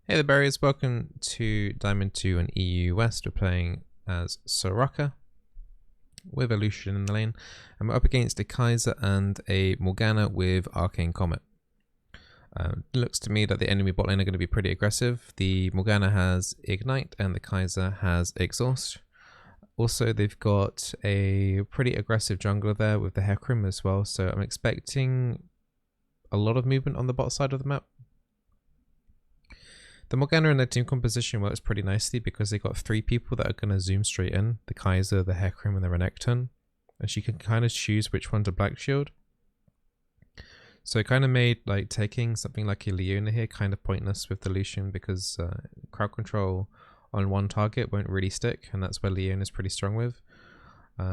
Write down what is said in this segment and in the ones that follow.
Hey there, berries. Welcome to Diamond 2 and EU West. We're playing as Soraka with a Lucian in the lane, and we're up against a Kaiser and a Morgana with Arcane Comet. It looks to me that the enemy bot lane are going to be pretty aggressive. The Morgana has Ignite and the Kaiser has Exhaust. Also, they've got a pretty aggressive jungler there with the Hecarim as well, so I'm expecting a lot of movement on the bot side of the map. The Morgana and their team composition works pretty nicely because they got 3 people that are going to zoom straight in. The Kaiser, the Hecarim, and the Renekton. And she can kind of choose which one to Black Shield. So it kind of made like taking something like a Leona here kind of pointless with the Lucian because crowd control on one target won't really stick, and that's where Leona is pretty strong with.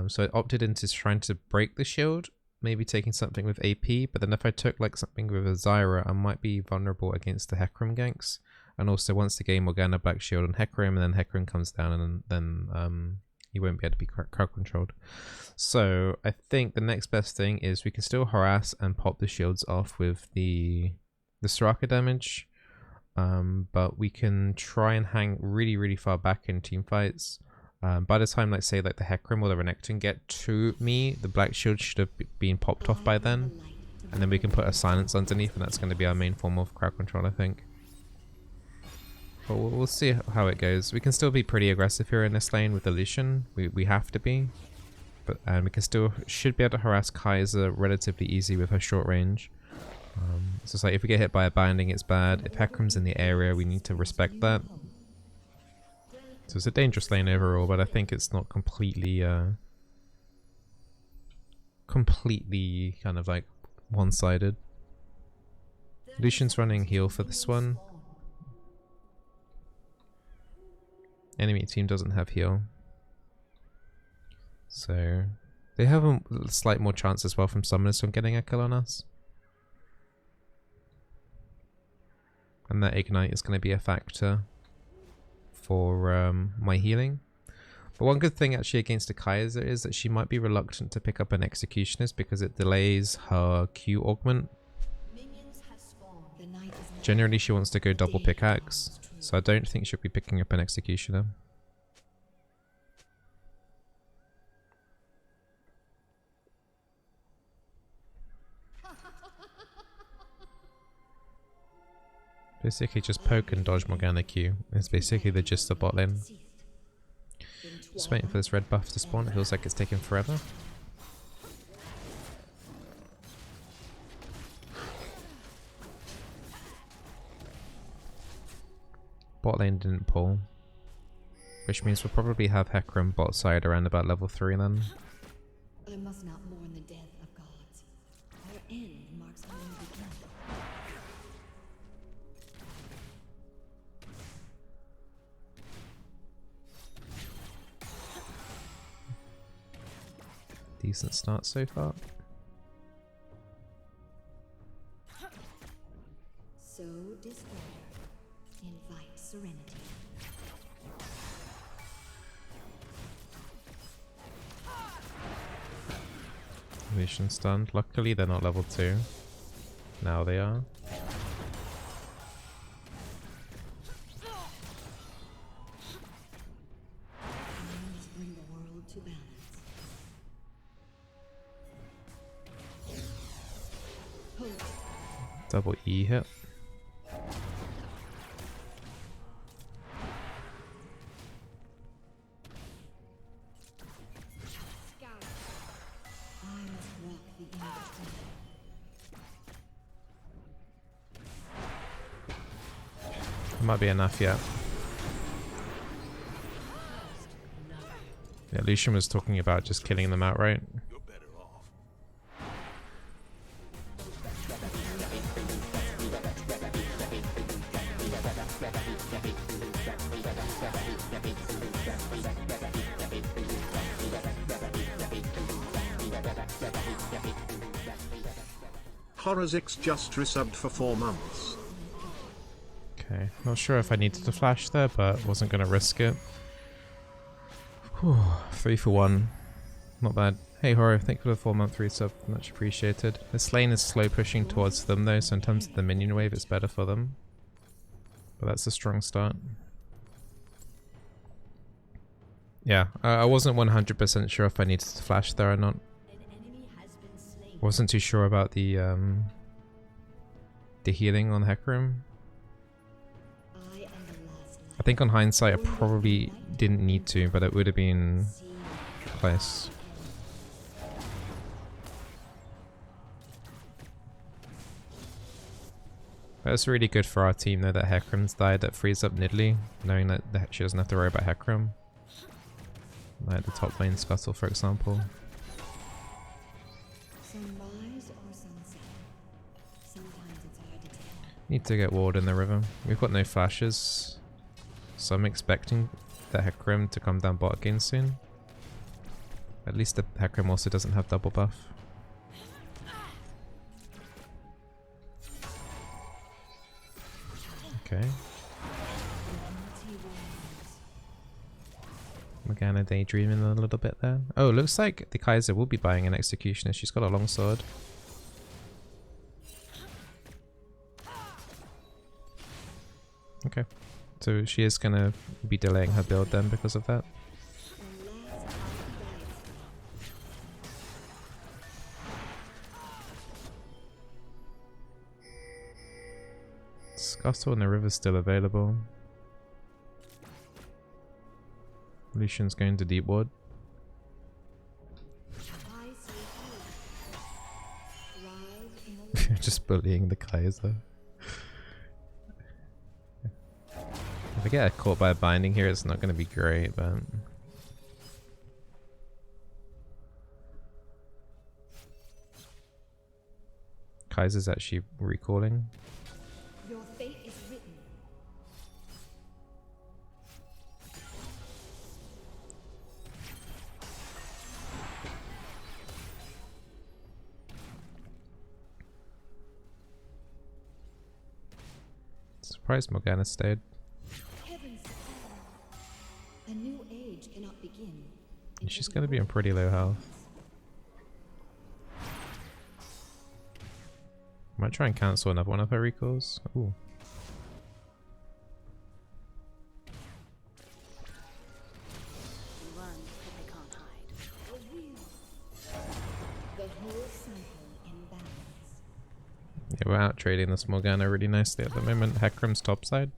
So I opted into trying to break the shield, maybe taking something with AP, but then if I took like something with a Zyra, I might be vulnerable against the Hecarim ganks. And also once the game Morgana Black Shield on Hecarim, and then Hecarim comes down, and then he won't be able to be crowd controlled. So I think the next best thing is we can still harass and pop the shields off with the Soraka damage. But we can try and hang really far back in team fights. By the time, like say like the Hecarim or the Renekton get to me, the Black Shield should have been popped off by then. And then we can put a silence underneath, and that's going to be our main form of crowd control, I think. But we'll see how it goes. We can still be pretty aggressive here in this lane with the Lucian. We have to be. And we can still should be able to harass Kaiser relatively easy with her short range. So it's like if we get hit by a binding, it's bad. If Hecarim's in the area, we need to respect that. So it's a dangerous lane overall, but I think it's not completely kind of like one-sided. Lucian's running heal for this one. Enemy team doesn't have heal. So they have a slight more chance as well from summoners on getting a kill on us. And that Ignite is going to be a factor for my healing. But one good thing actually against the Kaiser is that she might be reluctant to pick up an Executionist because it delays her Q augment. Generally she wants to go double pickaxe, so I don't think she'll be picking up an Executioner. Basically just poke and dodge Morgana Q. It's basically the gist of bot lane. Just waiting for this red buff to spawn. It feels like it's taking forever. Bot lane didn't pull, which means we'll probably have Hecarim bot side around about level 3 then. I must not mourn the death of gods. Our end marks our new beginning. Decent start so far. Sow disorder. Invite serenity. Lucian stunned. Luckily they're not level 2. Now they are. Humans bring the world to balance. Double E hit. I must walk the in-between. Might be enough yet. Yeah, Lucian was talking about just killing them outright. Horazix just resubbed for 4 months. Okay, not sure if I needed to flash there, but wasn't going to risk it. Whew, 3 for 1. Not bad. Hey Horo, thank you for the 4-month resub, much appreciated. This lane is slow pushing towards them though, so in terms of the minion wave it's better for them. But that's a strong start. Yeah, I wasn't 100% sure if I needed to flash there or not. Wasn't too sure about the healing on Hecarim. I think on hindsight I probably didn't need to, but it would have been close. That's really good for our team though that Hecarim's died. That frees up Nidalee, knowing that she doesn't have to worry about Hecarim. Like the top lane Scuttle, for example. Sunrise or sunset. Sometimes it's hard to tell. Need to get ward in the river. We've got no flashes, so I'm expecting the Hecarim to come down bot again soon. At least the Hecarim also doesn't have double buff. Okay. Morgana daydreaming a little bit there. Oh, it looks like the Kaiser will be buying an Executioner. She's got a long sword. Okay. So she is going to be delaying her build then because of that. Scuttle in the river's still available. Lucian's going to deep ward. Just bullying the Kaiser. If I get caught by a binding here, it's not going to be great, but... Kaiser's actually recalling. Your fate is written. Surprised Morgana stayed. Heavens to fall. A new age cannot begin. She's going to be in pretty low health. Might try and cancel another one of her recalls. Ooh. The whole cycle in balance. Yeah, we're out trading this Morgana really nicely at the moment. Hecarim's topside.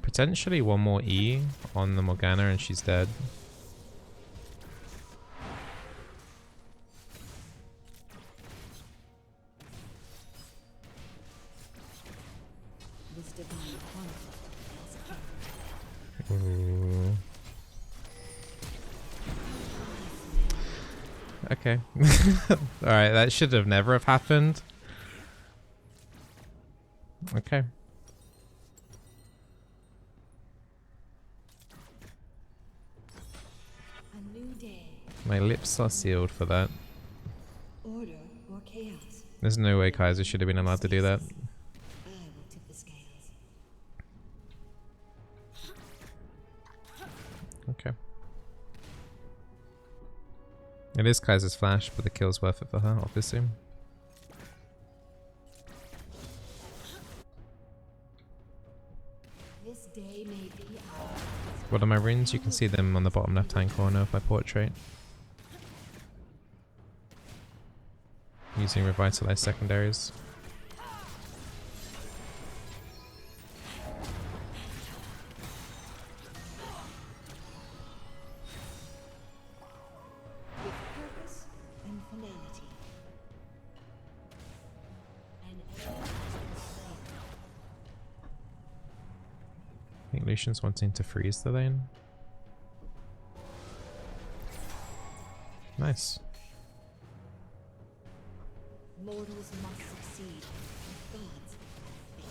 Potentially one more E on the Morgana and she's dead. This divine conflict. Ooh. Okay. Alright, that should have never have happened. Okay. A new day. My lips are sealed for that. Order or chaos. There's no way Kaiser should have been allowed to do that. I will tip the scales. Okay. It is Kaiser's flash, but the kill's worth it for her, obviously. This day may be ours. What are my runes? You can see them on the bottom left hand corner of my portrait. Using revitalized secondaries. With purpose and finality. An enemy has been slain. I think Lucian's wanting to freeze the lane. Nice. Mortals must succeed. Gods fail.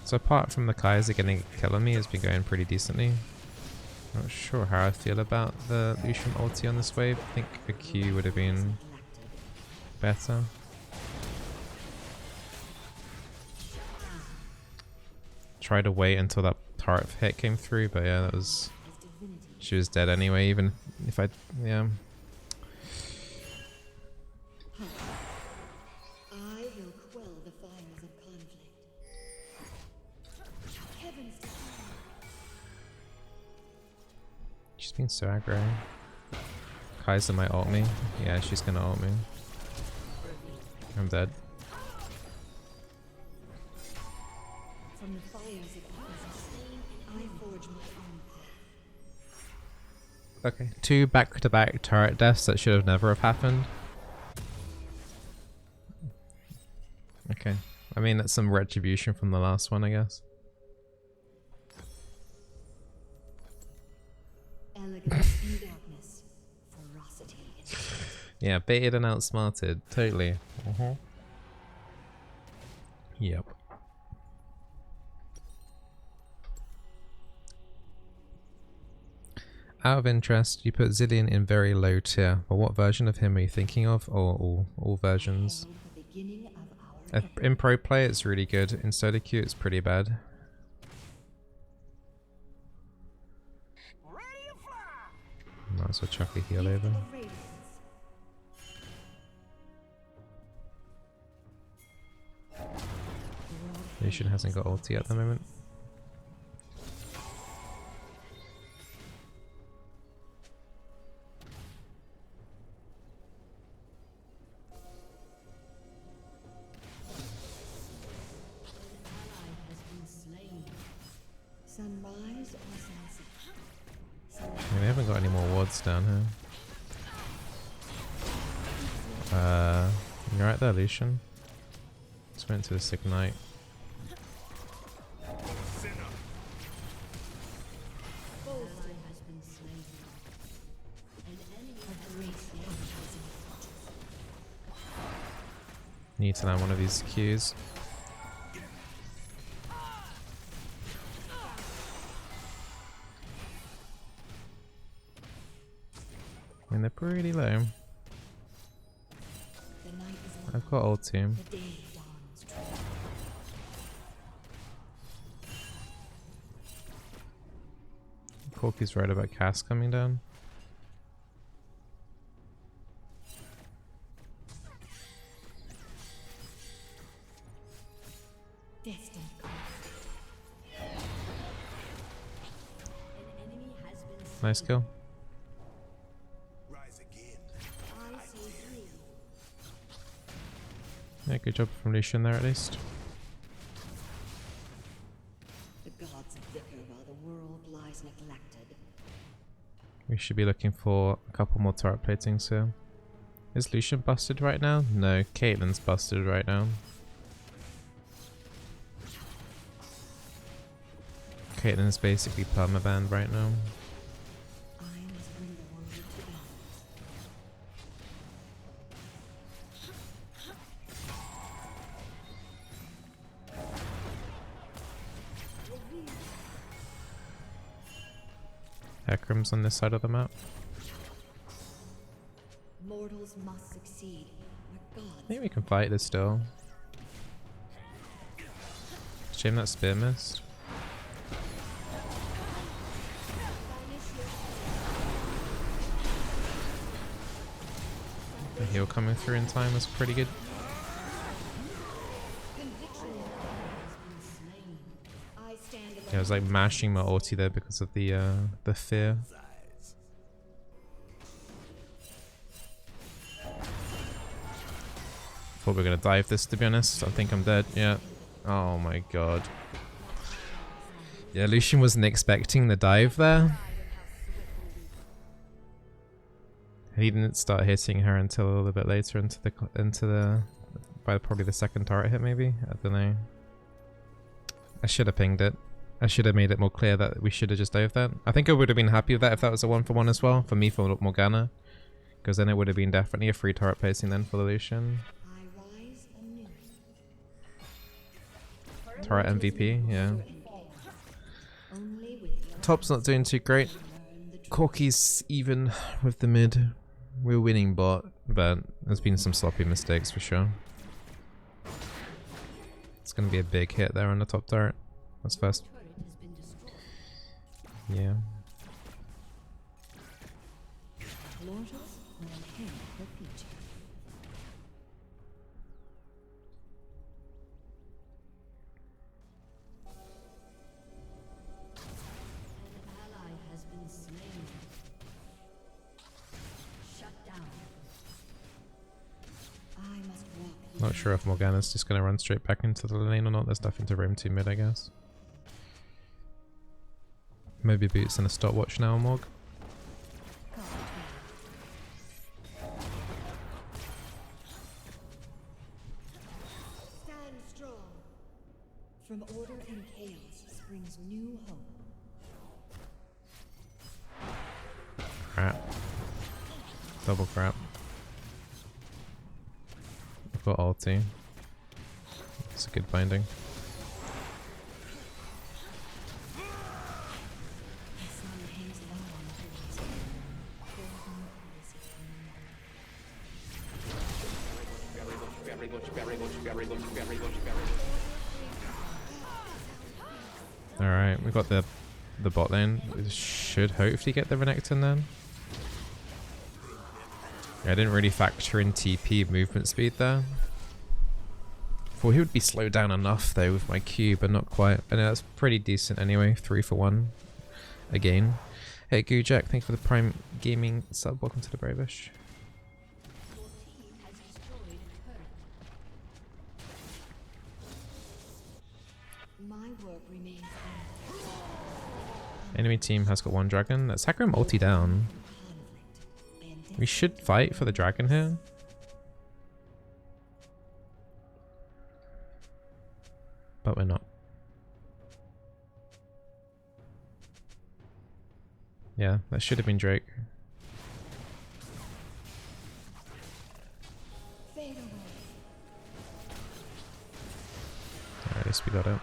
So apart from the Kaiser getting a kill on me, it's been going pretty decently. Not sure how I feel about the Lucian ulti on this wave. I think a Q would have been better. Tried to wait until that turret hit came through, but yeah, that was... She was dead anyway, even if I... yeah. I will quell the fires of conflict. Heavens to She's being so aggro. Kaiser might ult me. Yeah, she's gonna ult me. I'm dead. from the fires of opposition, I forge my own path. Okay, 2 back-to-back turret deaths that should have never have happened. Okay, I mean that's some retribution from the last one, I guess. Elegance in darkness, ferocity in light. Yeah, baited and outsmarted, totally. Yep. Out of interest, you put Zillion in very low tier, but what version of him are you thinking of, or all versions? Herald the beginning of our In pro play it's really good, in solo queue it's pretty bad. Might as well chuck a heal over. radiance. Lucian hasn't got ulti at the moment. Sunrise or sunset. We haven't got any more wards down here. You're right there, Lucian. Just went to the Ignite. Need to land one of these Qs. I mean, they're pretty low. The night is long, I've got ulti. the day dawns true. Corky's right about Cass coming down. Destined conflict. An enemy has been Nice kill. I see through. Yeah, good job from Lucian there at least. The gods bicker while the world lies neglected. We should be looking for a couple more turret platings here. Is Lucian busted right now? No, Caitlyn's busted right now. Caitlyn's basically permabanned right now. I must bring the world to balance. Hecarim's on this side of the map. Mortals must succeed, where gods. I think we can fight this still. Shame that spear missed. The heal coming through in time was pretty good. Conviction has been slain. I stand Yeah, I was like mashing my ulti there because of the fear. Thought we were gonna dive this, to be honest. I think I'm dead. Yeah. Oh my god. Yeah, Lucian wasn't expecting the dive there. He didn't start hitting her until a little bit later into the by probably the second turret hit maybe. I don't know. I should have pinged it. I should have made it more clear that we should have just dived that. I think I would have been happy with that if that was a 1-for-1 as well. For me, for Morgana. Because then it would have been definitely a free turret placing then for the Lucian. I rise anew. Turret MVP, yeah. Only with your Top's not doing too great. Corky's even with the mid. We're winning bot, but there's been some sloppy mistakes for sure. It's gonna be a big hit there on the top turret. That's first. Yeah. Mortals will inherit the future. An ally has been slain. Shut down. I must walk. Not sure if Morgana's just gonna run straight back into the lane or not. There's nothing to roam to mid, I guess. Maybe Boots in a stopwatch now, Morg. Stand strong. From order and chaos springs new hope. Crap. Double crap. I've got ulti. It's a good binding. The sun hangs low on the horizon. Alright, we've got the bot lane. We should hopefully get the Renekton then. Yeah, I didn't really factor in TP movement speed there. Thought he would be slowed down enough though with my Q, but not quite. I know that's pretty decent anyway. 3 for 1 again. Hey Gujak, thanks for the Prime Gaming sub. Welcome to the Bravish. Your team has destroyed a turret. My work remains endless. Enemy team has got 1 dragon. Let's hack him ulti down. Conflict. We should fight for the dragon here. But we're not. Yeah, that should have been Drake. Fade away. At least we got it.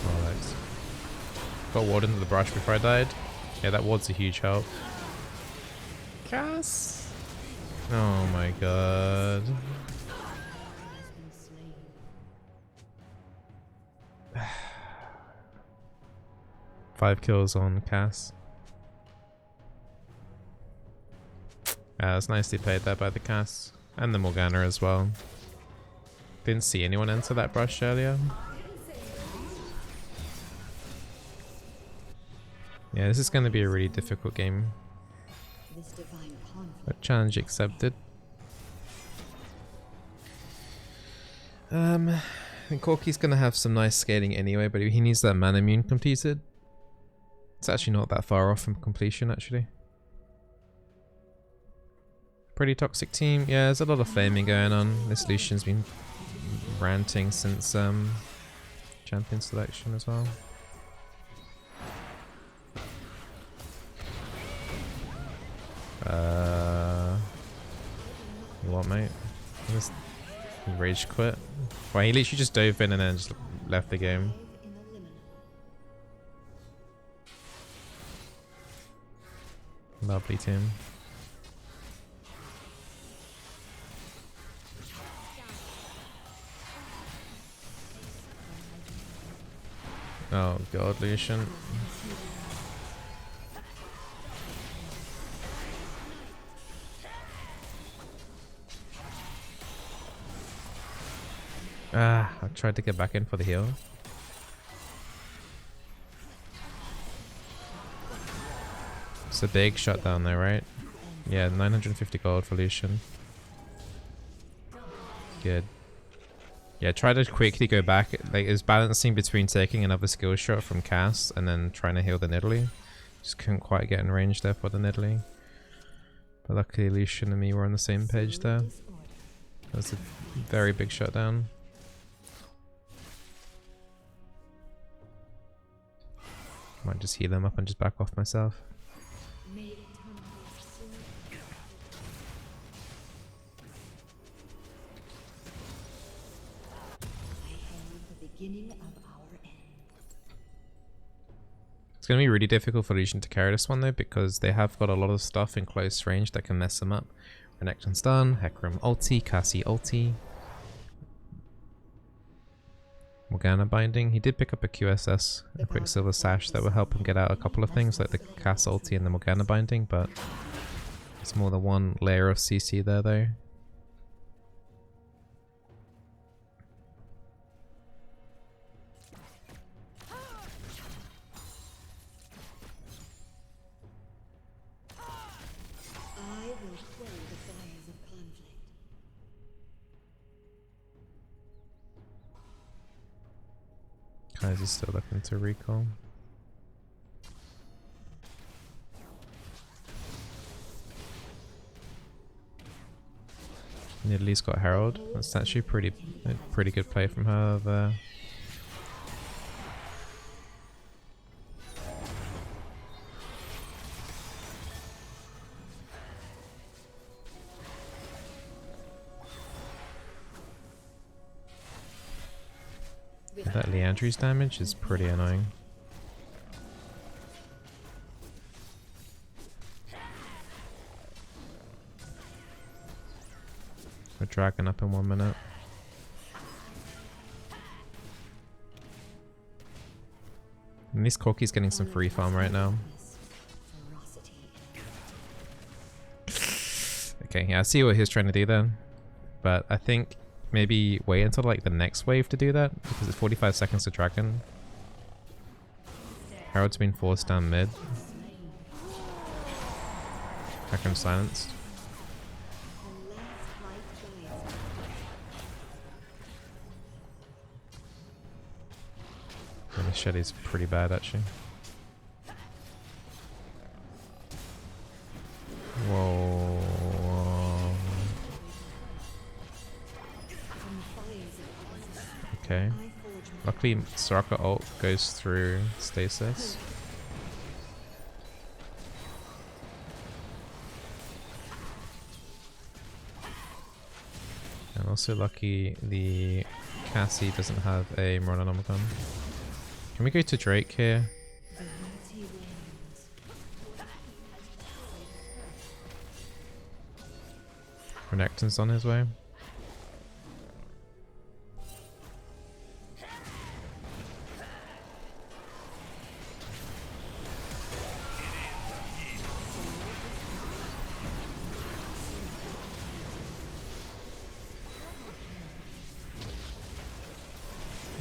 Oh, thanks. Got ward into the brush before I died. Yeah, that ward's a huge help. Cass! Oh my god. Has been slain. 5 kills on Cass. It's nicely played there by the Cass. And the Morgana as well. Didn't see anyone enter that brush earlier. Yeah, this is going to be a really difficult game. This divine conflict. But challenge accepted. I think Corky's going to have some nice scaling anyway, but he needs that mana immune completed. It's actually not that far off from completion, actually. Pretty toxic team. Yeah, there's a lot of flaming going on. This Lucian's been ranting since champion selection as well. You what, mate? Just rage quit. Well, he literally just dove in and then just left the game. In the liminal. Lovely team. Oh god, Lucian. I tried to get back in for the heal. It's a big shutdown there, right? Yeah, 950 gold for Lucian. Good. Yeah, try to quickly go back. Like, it's balancing between taking another skill shot from Cass and then trying to heal the Nidalee. Just couldn't quite get in range there for the Nidalee. But luckily Lucian and me were on the same page there. That was a very big shutdown. Might just heal him up and just back off myself. May it turn soon. I herald the beginning of our end. It's going to be really difficult for Lucian to carry this one though, because they have got a lot of stuff in close range that can mess them up. Renekton stun, Hecarim ulti, Cassie ulti. Morgana binding. He did pick up a QSS, a Quicksilver Sash, that will help him get out a couple of things like the Cass ulti and the Morgana binding, but it's more than one layer of CC there though. I will quell the fires of conflict. Kaiser's still looking to recall. And at least got Herald. That's actually a pretty good play from her there. That Leandri's damage is pretty annoying. We're dragging up in 1 minute. At least Corki's getting some free farm right now. Okay, yeah, I see what he's trying to do there. But I think maybe wait until like the next wave to do that, because it's 45 seconds to dragon. Herald's been forced down mid. Hecarim silenced. And the Shelly's pretty bad actually. Whoa. Okay. Luckily, Soraka ult goes through stasis. And also lucky the Cassie doesn't have a Moranonomicon. Can we go to Drake here? Renekton's on his way.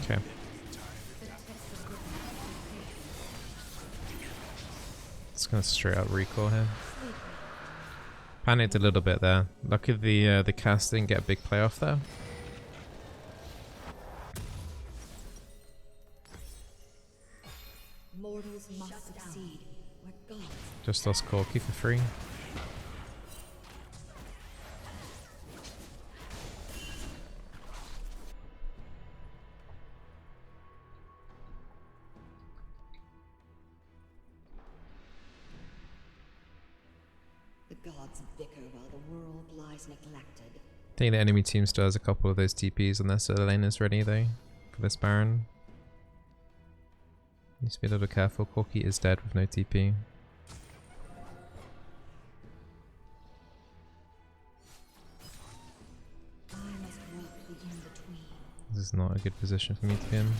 Okay. Just gonna straight up recall here. Panicked a little bit there. Lucky the cast didn't get a big play off there. Mortals must succeed, where gods. Just lost Corki for free. The gods bicker while the world lies neglected. I think the enemy team still has a couple of those TPs on their solo lane is ready though for this Baron. Needs to be a little careful. Corki is dead with no TP. I must walk the in-between. This is not a good position for me to be in.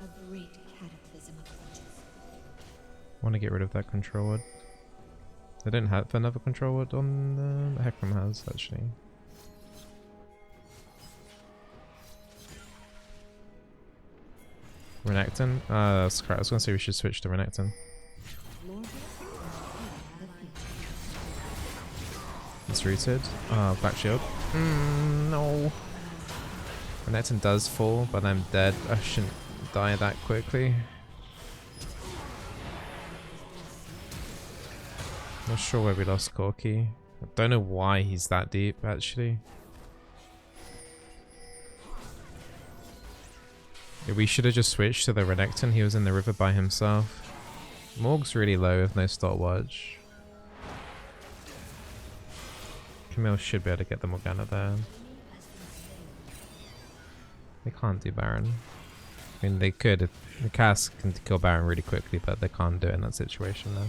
A great cataclysm approaches. Want to get rid of that control word. They don't have another control word on the Hecarim has actually. Renekton? That's correct. I was gonna say we should switch to Renekton. It's rooted. Black shield. No. Renekton does fall, but I'm dead. I shouldn't die that quickly. Not sure where we lost Corki. I don't know why he's that deep actually. Yeah, we should have just switched to the Renekton. He was in the river by himself. Morg's really low with no stopwatch. Camille should be able to get the Morgana there. They can't do Baron. I mean, they could. The cast can kill Baron really quickly, but they can't do it in that situation now.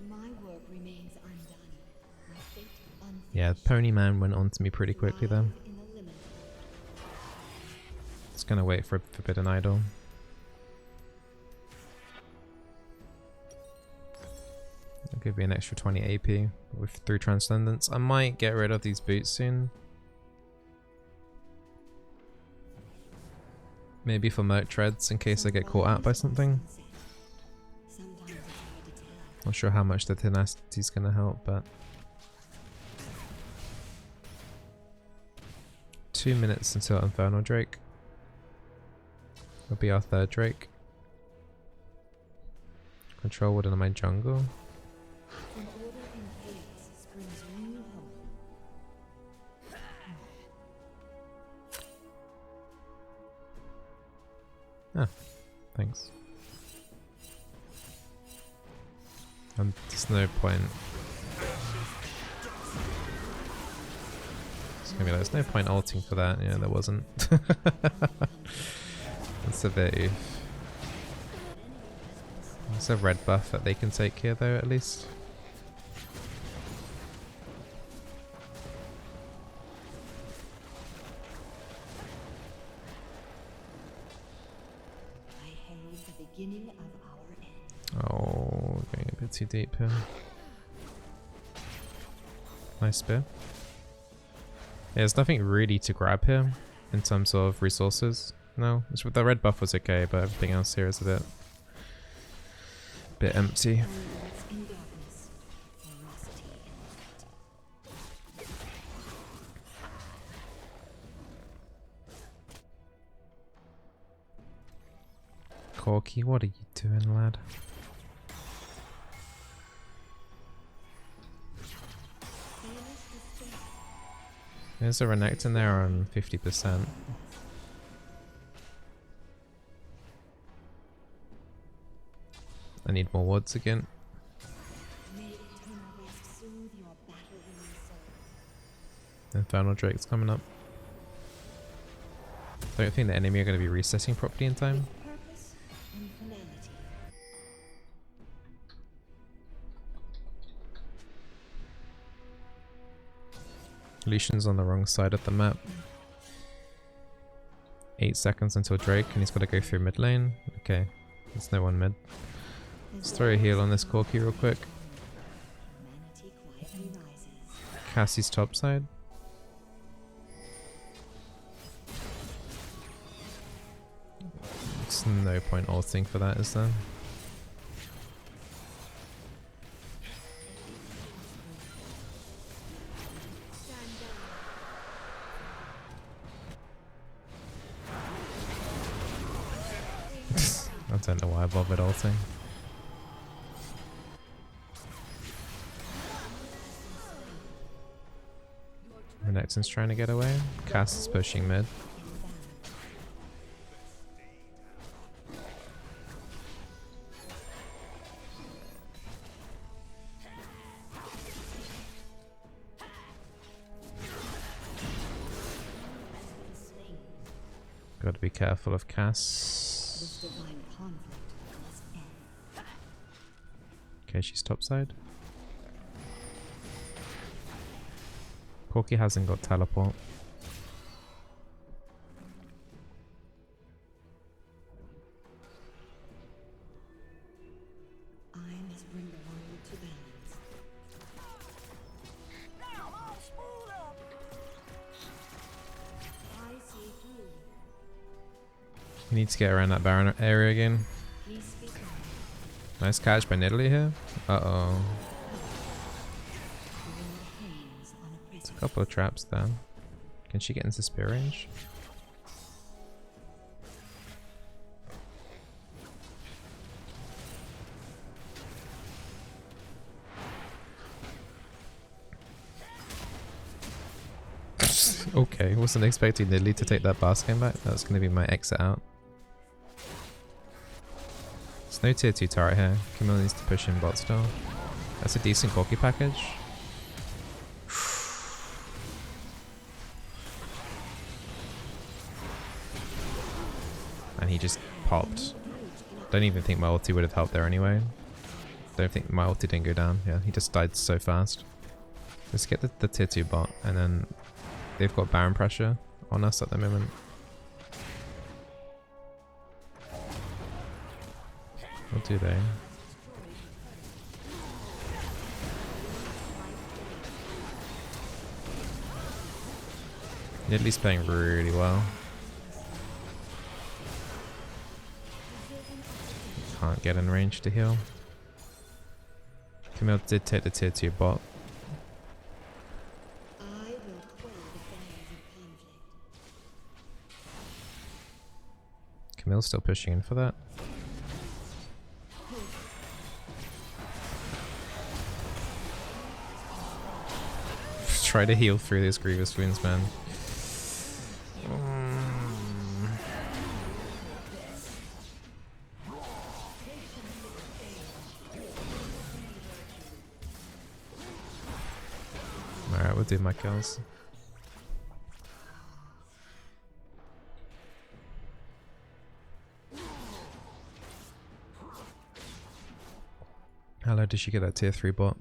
My work remains undone. My fate unfinished. Yeah, Pony Man went on to me pretty quickly though. Live in the limit. Just gonna wait for a Forbidden Idol. I'll give you an extra 20 AP with 3 Transcendence. I might get rid of these boots soon. Maybe for Merc Treads in case I get caught out by something. Sometimes it's hard to tell. Not sure how much the tenacity is gonna help, but 2 minutes until Infernal Drake. Will be our 3rd Drake. Control Wood in my jungle. From order and chaos springs new hope. Ah, thanks. There's no point. It's gonna be like, there's no point ulting for that. Yeah, there wasn't. That's a bit oof. There's a red buff that they can take here though, at least. I herald the beginning of our end. Oh, going a bit too deep here. Nice spear. Yeah, there's nothing really to grab here in terms of resources. No, the red buff was okay, but everything else here is a bit empty. Onwards in darkness, ferocity in light. Corky, what are you doing, lad? There's a Renekton there on 50%. I need more woods again. May eternal rest soothe your battle-weary soul. Infernal Drake's coming up. Don't think the enemy are going to be resetting properly in time. With purpose and finality. Lucian's on the wrong side of the map. 8 seconds until Drake, and he's got to go through mid lane. Okay, there's no one mid. Let's throw a heal on this Corky real quick. Humanity quietly rises. Cassie's top side. There's no point ulting for that, is there? I don't know why I bothered ulting. Renekton's trying to get away. Cass is pushing mid. Got to be careful of Cass. This divine conflict must end. Okay, she's topside. Corky hasn't got teleport. I must bring the world to balance. I see through. We need to get around that Baron area again. Peace be done. Nice catch by Nidalee here. Uh-oh. The world hangs on a There's a precipice. couple of traps there. Can she get into spear range? Okay, wasn't expecting Nidalee to take that basket back. That's going to be my exit out. There's no tier 2 turret here. Camille needs to push in bot still. That's a decent Corki package. And he just popped. Don't even think my ulti would have helped there anyway. Don't think my ulti didn't go down. Yeah, he just died so fast. Let's get the tier 2 bot, and then they've got Baron pressure on us at the moment. What do they? Nidalee's playing really well. Can't get in range to heal. Camille did take the tier 2 bot. Camille's still pushing in for that. Try to heal through these grievous wounds, man. Alright, we'll do my kills. How low did she get that tier 3 bot?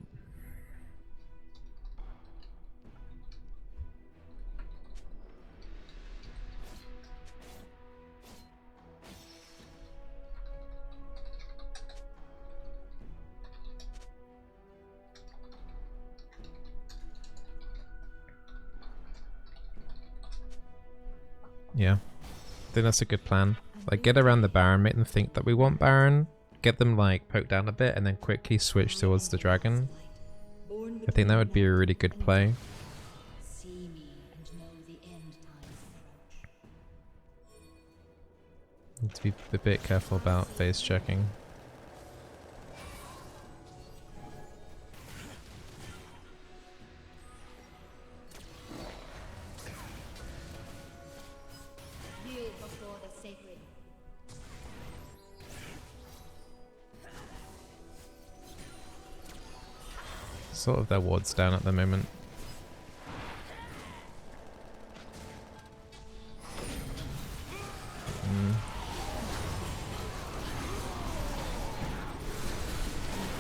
Yeah, I think that's a good plan. Like, get around the Baron, make them think that we want Baron, get them like poked down a bit, and then quickly switch towards the dragon. I think that would be a really good play. Need to be a bit careful about phase checking. Sort of their ward's down at the moment.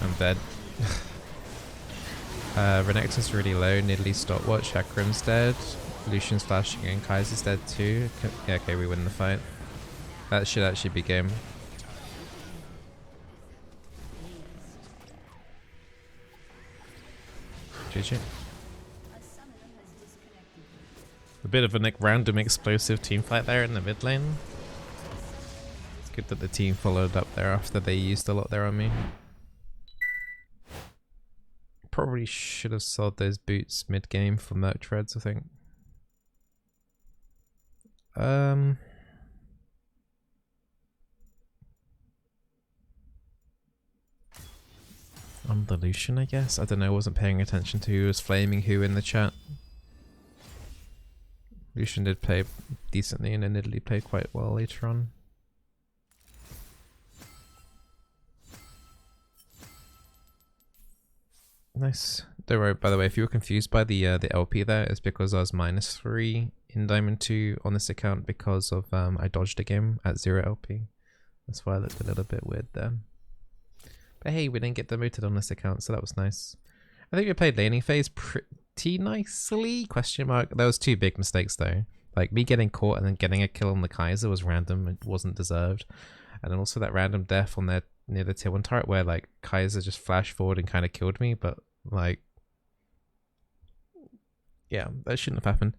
I'm dead. Renekton's really low, Nidalee stopwatch, Hecarim's dead, Lucian's flashing and Kaiser's dead too. Yeah, okay, we win the fight. That should actually be game. GG. A bit of a like random explosive team fight there in the mid lane. It's good that the team followed up there after they used a lot there on me. Probably should have sold those boots mid game for merc treads, I think. I'm the Lucian, I guess. I don't know, I wasn't paying attention to who was flaming who in the chat. Lucian did play decently and then Nidalee played quite well later on. Nice. Don't worry, by the way, if you were confused by the LP there, it's because I was -3 in Diamond 2 on this account because of I dodged a game at 0 LP. That's why I looked a little bit weird there. But hey, we didn't get demoted on this account, so that was nice. I think we played laning phase pretty nicely, question mark. There was 2 big mistakes though. Like me getting caught and then getting a kill on the Kaiser was random, it wasn't deserved. And then also that random death on their near the tier 1 turret where like Kaiser just flashed forward and kind of killed me, but like, yeah, that shouldn't have happened.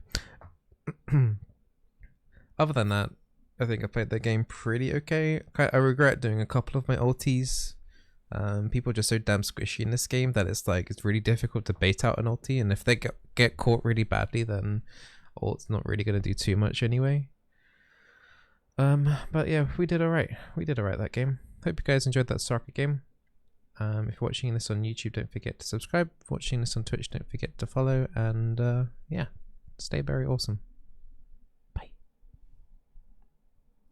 Other than that, I think I played the game pretty okay. I regret doing a couple of my ultis. People are just so damn squishy in this game that it's like it's really difficult to bait out an ulti, and if they get caught really badly, then ult's not really going to do too much anyway. But yeah, we did alright. We did alright that game. Hope you guys enjoyed that Soraka game. If you're watching this on YouTube, don't forget to subscribe. If you're watching this on Twitch, don't forget to follow. And yeah, stay very awesome.